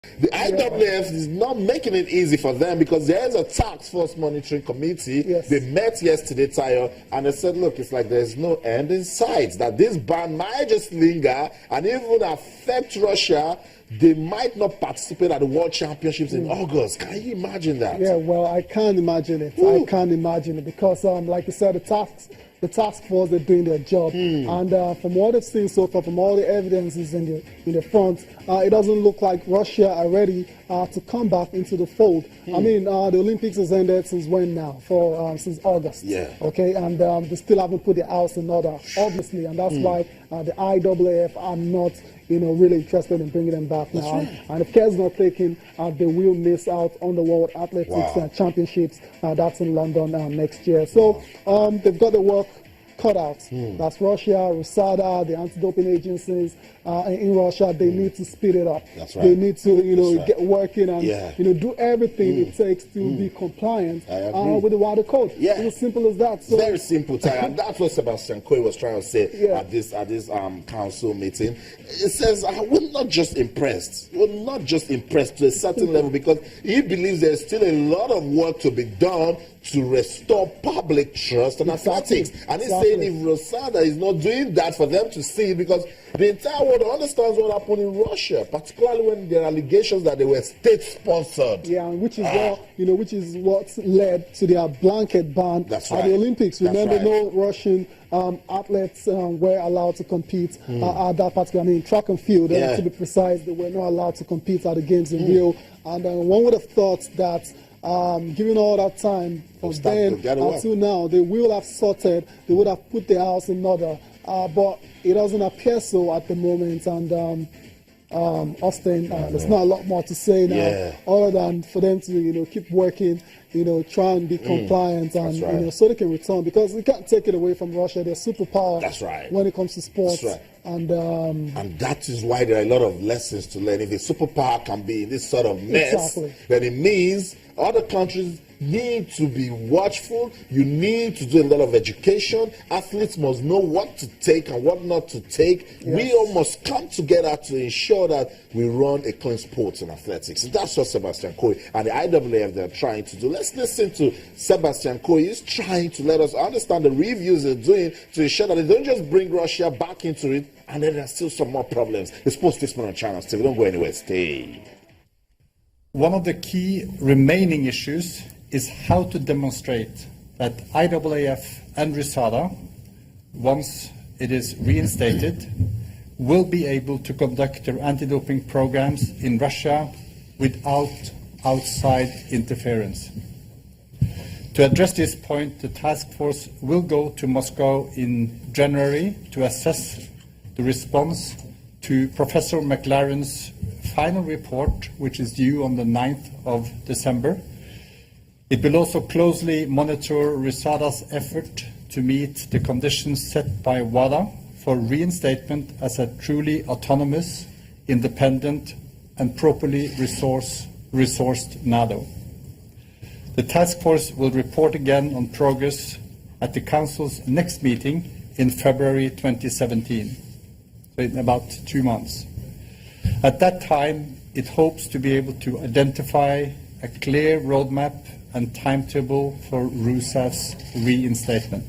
The IAAF is not making it easy for them because there is a task force monitoring committee. Yes. They met yesterday, Tayo, and they said, look, it's like there's no end in sight, that this ban might just linger and even affect Russia. They might not participate at the World Championships in August. Can you imagine that? Yeah, well, I can't imagine it. I can't imagine it because, like you said, the task force, they're doing their job. And from what I've seen so far, from all the evidences in the front, it doesn't look like Russia are ready to come back into the fold. I mean, the Olympics has ended since when now? Since August. Yeah. Okay, and they still haven't put their house in order, obviously, and that's why the IAAF are not, really interested in bringing them back now. Right. And if care is not taken, they will miss out on the World Athletics Championships. That's in London next year. So they've got the work cut out. That's Russia, RUSADA, the anti-doping agencies in Russia. They need to speed it up. That's right. They need to get working and do everything it takes to be compliant with the WADA code. Yeah. It's as simple as that. So, very simple, Ty. And that's what Sebastian Coe was trying to say at this council meeting. It says we're not just impressed. We're not just impressed to a certain level because he believes there's still a lot of work to be done to restore public trust in athletics. And he's saying if RUSADA is not doing that for them to see, because the entire world understands what happened in Russia, particularly when there are allegations that they were state-sponsored. Yeah, which is what led to their blanket ban at the Olympics. Remember, no Russian athletes were allowed to compete at that particular, track and field. To be precise, they were not allowed to compete at the games in Rio. And one would have thought that given all that time from then until now, they will have sorted, they would have put their house in order. But it doesn't appear so at the moment. And Austin, there's not a lot more to say now, other than for them to keep working, try and be compliant, and so they can return, because we can't take it away from Russia. They're superpower. That's right. When it comes to sports. That's right. And that is why there are a lot of lessons to learn. If a superpower can be in this sort of mess, then it means other countries need to be watchful. You need to do a lot of education. Athletes must know what to take and what not to take. We all must come together to ensure that we run a clean sport in athletics. And that's what Sebastian Coe and the IAAF they're trying to do. Let's listen to Sebastian Coe. He's trying to let us understand the reviews they're doing to ensure that they don't just bring Russia back into it, and then there's still some more problems. It's Post this on Channel. Steve, don't go anywhere. Stay. One of the key remaining issues is how to demonstrate that IAAF and RUSADA, once it is reinstated, will be able to conduct their anti-doping programs in Russia without outside interference. To address this point, the task force will go to Moscow in January to assess the response to Professor McLaren's final report, which is due on the 9th of December. It will also closely monitor RUSADA's effort to meet the conditions set by WADA for reinstatement as a truly autonomous, independent, and properly resourced NATO. The task force will report again on progress at the Council's next meeting in February 2017, so in about 2 months. At that time, it hopes to be able to identify a clear roadmap and timetable for RUSAF's reinstatement.